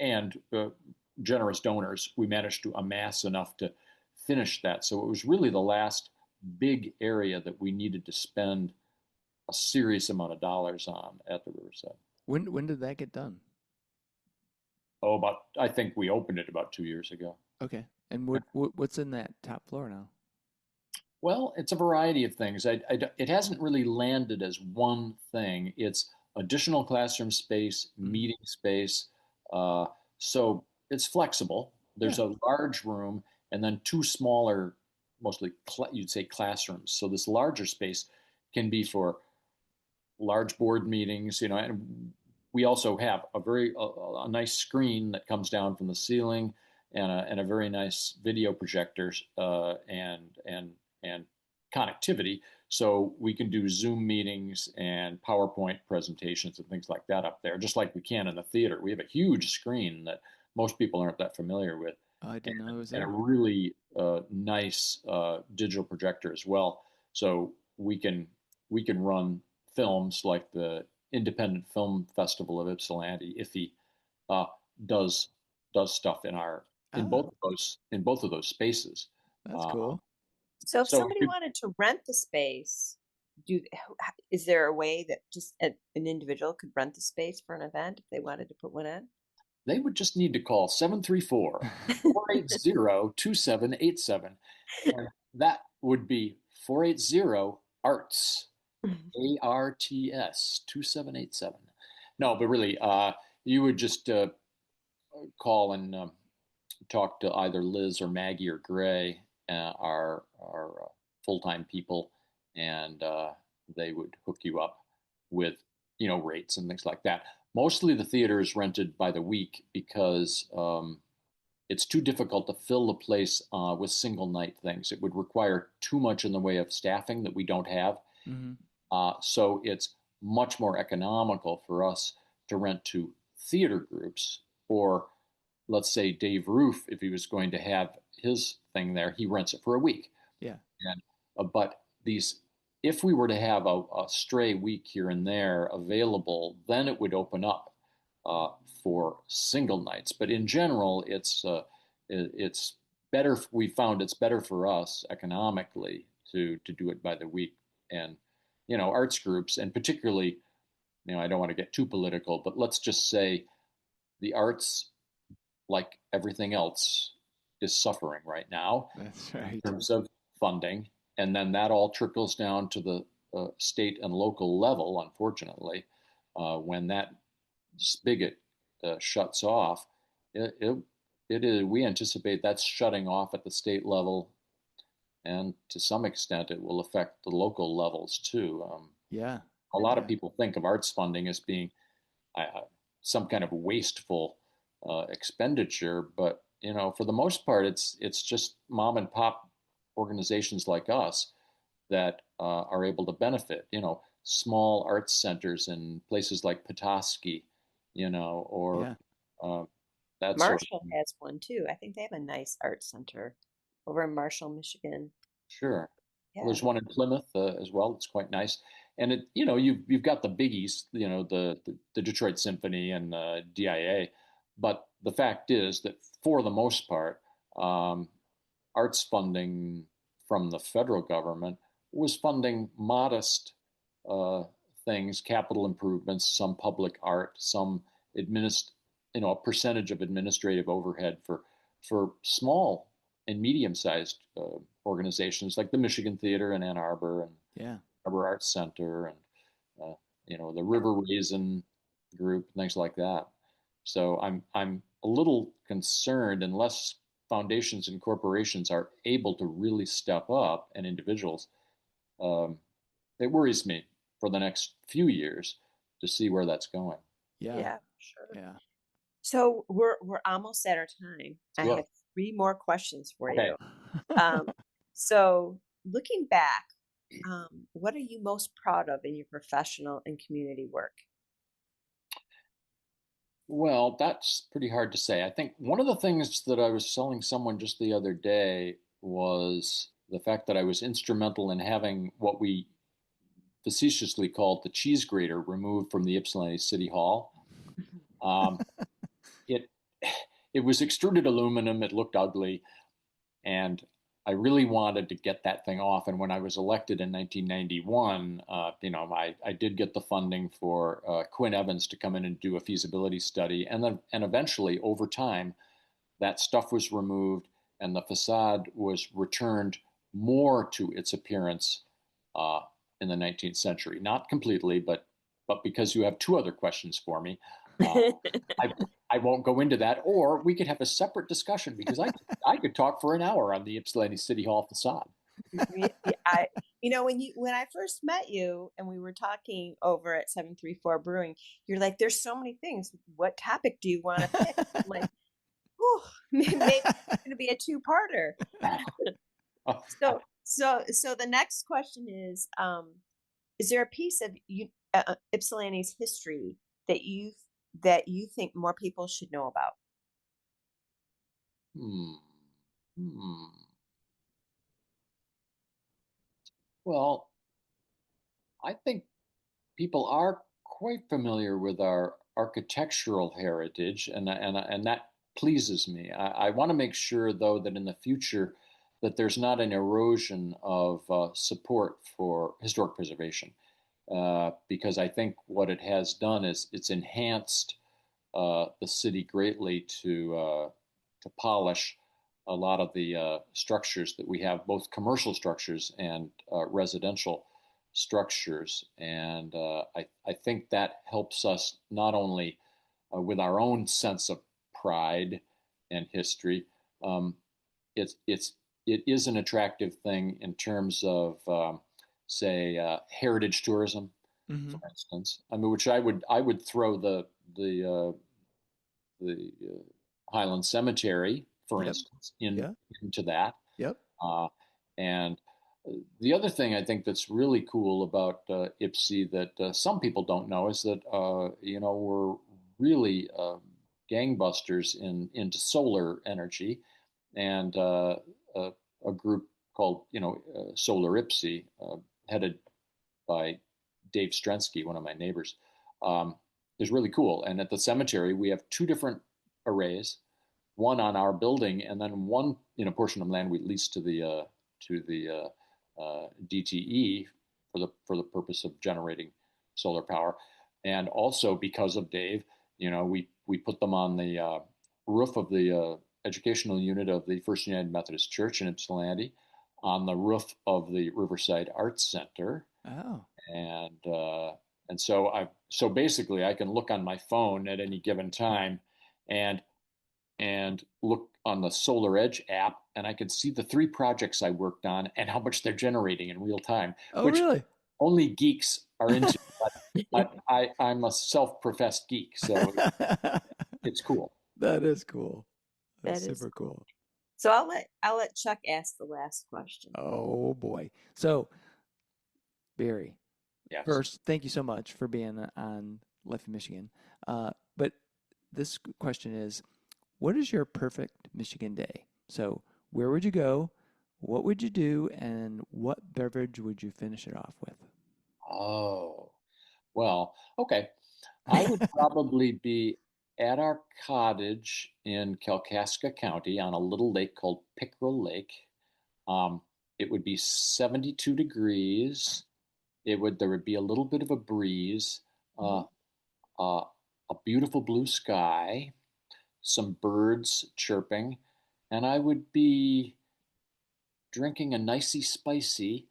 generous donors, we managed to amass enough to finish that. So it was really the last big area that we needed to spend a serious amount of dollars on at the Riverside. When did that get done? Oh, I think we opened it about 2 years ago. Okay. And what's in that top floor now? Well, it's a variety of things. It hasn't really landed as one thing. It's additional classroom space, meeting space. So it's flexible. There's a large room and then two smaller, mostly you'd say classrooms. So this larger space can be for large board meetings, and we also have a nice screen that comes down from the ceiling, and a very nice video projector and connectivity, so we can do Zoom meetings and PowerPoint presentations and things like that up there, just like we can in the theater. We have a huge screen that most people aren't that familiar with. Oh, I didn't know it was there. And a really nice digital projector as well, so we can run films like the Independent Film Festival of Ypsilanti. IFFY does stuff in both of those spaces. That's cool. So if somebody wanted to rent the space, is there a way that just an individual could rent the space for an event if they wanted to put one in? They would just need to call 734-480-2787. And that would be 480-ARTS. ARTS 2787. No, but really, you would just call and talk to either Liz or Maggie or Gray, our full-time people, and they would hook you up with rates and things like that. Mostly the theater is rented by the week because it's too difficult to fill the place with single night things. It would require too much in the way of staffing that we don't have. So it's much more economical for us to rent to theater groups, or let's say Dave Roof, if he was going to have his thing there, he rents it for a week. Yeah. And but if we were to have a stray week here and there available, then it would open up for single nights. But in general, it's better. We found it's better for us economically to do it by the week. And arts groups, and particularly, I don't want to get too political, but let's just say the arts, like everything else, is suffering right now. That's right. In terms of funding. And then that all trickles down to the state and local level, unfortunately. When that spigot shuts off, we anticipate that's shutting off at the state level, and to some extent it will affect the local levels too. A lot of people think of arts funding as being some kind of wasteful expenditure, but for the most part, it's just mom and pop organizations like us that are able to benefit. Small arts centers in places like Petoskey, or that Marshall has one too. I think they have a nice art center over in Marshall, Michigan. Sure. Yeah. Well, there's one in Plymouth as well. It's quite nice. And you've got the biggies, the Detroit Symphony and DIA, but the fact is that for the most part, arts funding from the federal government was funding modest things, capital improvements, some public art, some a percentage of administrative overhead for small and medium-sized organizations like the Michigan Theater in Ann Arbor and Arbor Arts Center and the River Raisin group, things like that. So I'm a little concerned unless foundations and corporations are able to really step up, and individuals. It worries me for the next few years to see where that's going. Yeah, sure. Yeah. So we're almost at our time. I have 3 more questions for you. So looking back, what are you most proud of in your professional and community work? Well, that's pretty hard to say. I think one of the things that I was telling someone just the other day was the fact that I was instrumental in having what we facetiously called the cheese grater removed from the Ypsilanti City Hall. It was extruded aluminum. It looked ugly, and I really wanted to get that thing off. And when I was elected in 1991, I did get the funding for Quinn Evans to come in and do a feasibility study, and eventually, over time, that stuff was removed, and the facade was returned more to its appearance in the 19th century. Not completely, but because you have 2 other questions for me, I won't go into that, or we could have a separate discussion because I could talk for an hour on the Ypsilanti City Hall facade. When I first met you and we were talking over at 734 Brewing, you're like, "There's so many things. What topic do you want to pick?" I'm like, maybe it's going to be a 2-parter. So the next question is there a piece of Ypsilanti's history that you think more people should know about? Well, I think people are quite familiar with our architectural heritage, and that pleases me. I want to make sure, though, that in the future that there's not an erosion of support for historic preservation, because I think what it has done is it's enhanced the city greatly to polish a lot of the structures that we have, both commercial structures and residential structures. And I think that helps us not only with our own sense of pride and history. It is an attractive thing in terms of say heritage tourism, for instance. I mean, which I would throw the Highland Cemetery, for instance, into that. And the other thing I think that's really cool about Ypsi that some people don't know is that we're really gangbusters into solar energy, and a group called Solar Ypsi, headed by Dave Strensky, one of my neighbors, is really cool. And at the cemetery, we have 2 different arrays, one on our building, and then one portion of land we lease to the DTE for the purpose of generating solar power. And also because of Dave, we put them on the roof of the educational unit of the First United Methodist Church in Ypsilanti, on the roof of the Riverside Arts Center. Oh. And so basically I can look on my phone at any given time and look on the Solar Edge app, and I can see the 3 projects I worked on and how much they're generating in real time. Oh, which really? Only geeks are into. But I'm a self-professed geek, so it's cool. That is cool. That's super cool. So I'll let Chuck ask the last question. Oh boy. So Barry, first, thank you so much for being on Life in Michigan. But this question is, what is your perfect Michigan day? So where would you go? What would you do? And what beverage would you finish it off with? Oh, well, okay. I would probably be at our cottage in Kalkaska County on a little lake called Pickerel Lake. Um, it would be 72 degrees. There would be a little bit of a breeze, Mm-hmm. uh, uh, a beautiful blue sky, some birds chirping, and I would be drinking a Nicie Spicie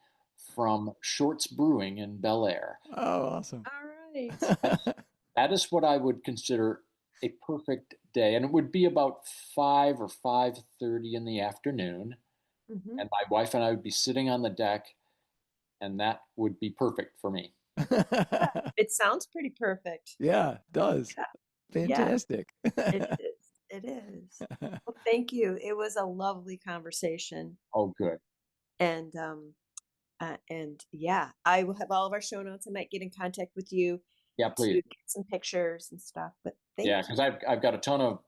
from Short's Brewing in Bel Air. Oh, awesome. All right. That is what I would consider a perfect day, and it would be about 5 or 5:30 in the afternoon, Mm-hmm. and my wife and I would be sitting on the deck, and that would be perfect for me. It sounds pretty perfect. Yeah, it does. Yeah. Fantastic. It is. It is. Well, thank you. It was a lovely conversation. Oh, good. And yeah, I will have all of our show notes. I might get in contact with you Yeah, to please. get some pictures and stuff. But thank Yeah, you. because I've got a ton of,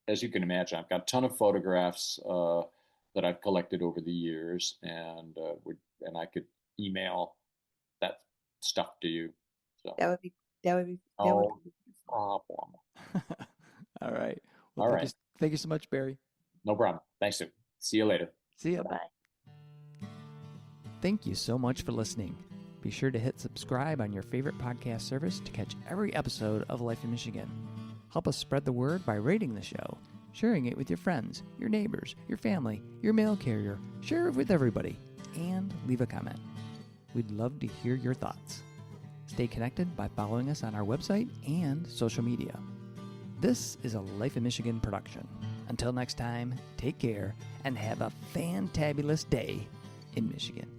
as you can imagine, I've got a ton of photographs that I've collected over the years, and I could email that stuff to you. So That would be that would be no beautiful. problem. All right. Well, All right, thank you so much, Barry. no problem. Thanks, Sue. See you later. See ya. Bye-bye. Thank you so much for listening. Be sure to hit subscribe on your favorite podcast service to catch every episode of Life in Michigan. Help us spread the word by rating the show, sharing it with your friends, your neighbors, your family, your mail carrier. Share it with everybody, and leave a comment. We'd love to hear your thoughts. Stay connected by following us on our website and social media. This is a Life in Michigan production. Until next time, take care and have a fantabulous day in Michigan.